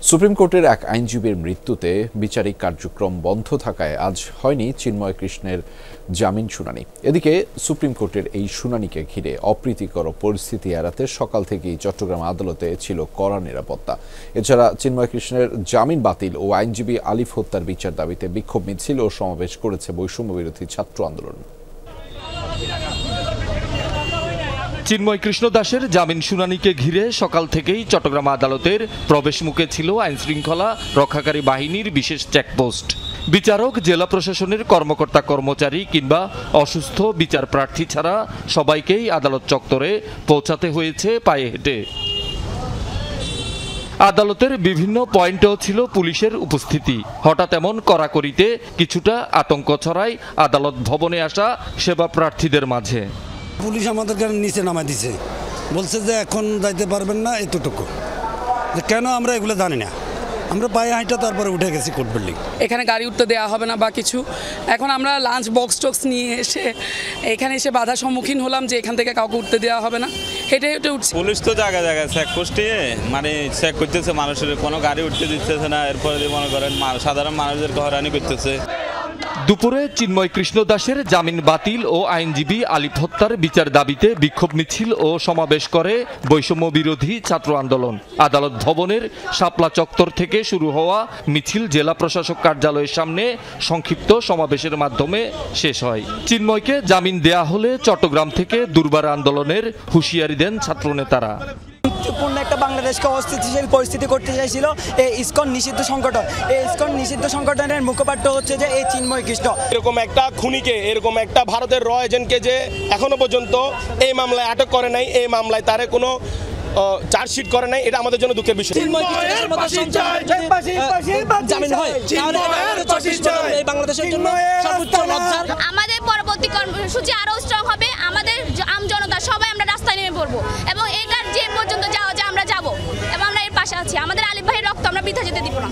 Supreme কোর্টের এক আইনজীবীর মৃত্যুতে বিচারিক কার্যক্রম বন্ধ থাকায় আজ হয়নি চিন্ময় কৃষ্ণের জামিন শুনানি। এদিকে সুপ্রিম কোর্টের এই শুনানিকে ঘিরে অপ্রীতিকর পরিস্থিতি এড়াতে সকাল থেকেই চট্টগ্রাম আদালতে ছিল কড়া নিরাপত্তা। এছাড়া চিন্ময় কৃষ্ণের জামিন বাতিল ও আইনজীবী আলিফ হত্যার বিচার দাবিতে বিক্ষোভ মিছিল ও সমাবেশ করেছে বৈষম্য বিরোধী ছাত্র আন্দোলন। চিন্ময় কৃষ্ণ দাসের জামিন শুনানিকে ঘিরে সকাল থেকেই চট্টগ্রাম আদালতের প্রবেশ মুখে ছিল আইনশৃঙ্খলা রক্ষাকারী বাহিনীর বিশেষ চেকপোস্ট। বিচারক, জেলা প্রশাসনের কর্মকর্তা কর্মচারী কিংবা অসুস্থ বিচার প্রার্থী ছাড়া সবাইকেই আদালত চত্বরে পৌঁছাতে হয়েছে পায়ে হেঁটে। আদালতের বিভিন্ন পয়েন্টেও ছিল পুলিশের উপস্থিতি। হঠাৎ এমন কড়াকড়িতে কিছুটা আতঙ্ক ছড়ায় আদালত ভবনে আসা সেবা প্রার্থীদের মাঝে। পুলিশ আমাদেরকে নিচে নামাই দিছে, বলছে যে এখন যাইতে পারবেন না এতটুকু। কেন আমরা এগুলো জানি না, আমরা পায়ে হাঁটা তারপরে উঠে গেছি কোর্ট বিল্ডিং। এখানে গাড়ি উঠতে দেওয়া হবে না বা কিছু। এখন আমরা লাঞ্চ বক্স টক্স নিয়ে এসে এখানে এসে বাধার সম্মুখীন হলাম যে এখান থেকে কাউকে উঠতে দেওয়া হবে না, হেঁটে হেঁটে উঠছি। পুলিশ তো জায়গায় জায়গায় চেকপোস্ট নিয়ে মানে চেক করতেছে, মানুষের কোনো গাড়ি উঠতে দিতেছে না। এরপরে মনে করেন সাধারণ মানুষদেরকে হয়রানি করতেছে। দুপুরে চিন্ময় কৃষ্ণ দাসের জামিন বাতিল ও আইনজীবী আলিফ হত্যার বিচার দাবিতে বিক্ষোভ মিছিল ও সমাবেশ করে বৈষম্য বিরোধী ছাত্র আন্দোলন। আদালত ভবনের শাপলা চত্বর থেকে শুরু হওয়া মিছিল জেলা প্রশাসক কার্যালয়ের সামনে সংক্ষিপ্ত সমাবেশের মাধ্যমে শেষ হয়। চিন্ময়কে জামিন দেয়া হলে চট্টগ্রাম থেকে দুর্বার আন্দোলনের হুঁশিয়ারি দেন ছাত্রনেতারা। পূর্ণ একটা বাংলাদেশকে অস্থিতিশীল পরিস্থিতি করতে চাইছিল এই ইসকন নিষিদ্ধ সংগঠন। এই ইসকন নিষিদ্ধ সংগঠনের মুখপাত্র হচ্ছে যে এই চিন্ময় কৃষ্ণ। এরকম একটা খুনিকে, এরকম একটা ভারতের র এজেন্টকে যে এখনো পর্যন্ত এই মামলায় আটক করে নাই, এই মামলায় তারে কোনো চার্জশিট করে নাই, এটা আমাদের জন্য দুঃখের বিষয়। আমাদের পরবর্তী কর্মসূচি আরো স্ট্রং হবে। আমাদের আম জনতা সবাই আমরা রাস্তায় নেমে পড়বো এবং এটার যে পর্যন্ত যাওয়া যায় আমরা যাব এবং আমরা এর পাশে আছি। আমাদের আলিফ ভাইয়ের রক্ত আমরা বৃথা যেতে দিব না।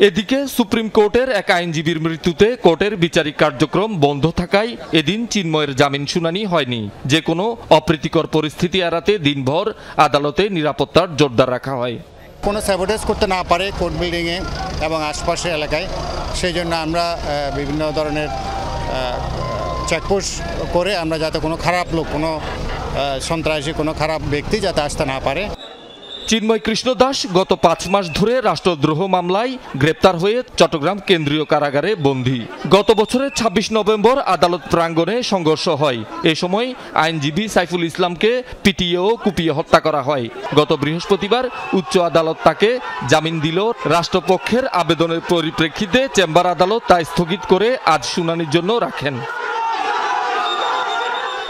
এদিকে সুপ্রিম কোর্টের এক আইনজীবীর মৃত্যুতে কোর্টের বিচারিক কার্যক্রম বন্ধ থাকায় এদিন চিন্ময়ের জামিন শুনানি হয়নি। যে কোনো অপ্রীতিকর পরিস্থিতি এড়াতে দিনভর আদালতে নিরাপত্তার জোরদার রাখা হয়। কোনো স্যাবোটেজ করতে না পারে কোর্ট বিল্ডিংয়ে এবং আশপাশের এলাকায়, সেই জন্য আমরা বিভিন্ন ধরনের চেকপোস্ট করে আমরা যাতে কোনো খারাপ লোক, কোনো সন্ত্রাসী, কোনো খারাপ ব্যক্তি যাতে আসতে না পারে। চিন্ময় কৃষ্ণ দাস গত 5 মাস ধরে রাষ্ট্রদ্রোহ মামলায় গ্রেপ্তার হয়ে চট্টগ্রাম কেন্দ্রীয় কারাগারে বন্দী। গত বছরের 26 নভেম্বর আদালত প্রাঙ্গণে সংঘর্ষ হয়। এ সময় আইনজীবী সাইফুল ইসলামকে পিটিয়ে ও কুপিয়ে হত্যা করা হয়। গত বৃহস্পতিবার উচ্চ আদালত তাকে জামিন দিল। রাষ্ট্রপক্ষের আবেদনের পরিপ্রেক্ষিতে চেম্বার আদালত তা স্থগিত করে আজ শুনানির জন্য রাখেন।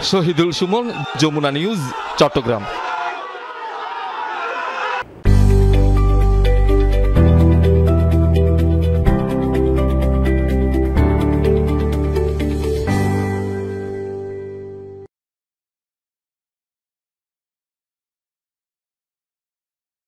শহীদুল সুমন, যমুনা নিউজ, চট্টগ্রাম।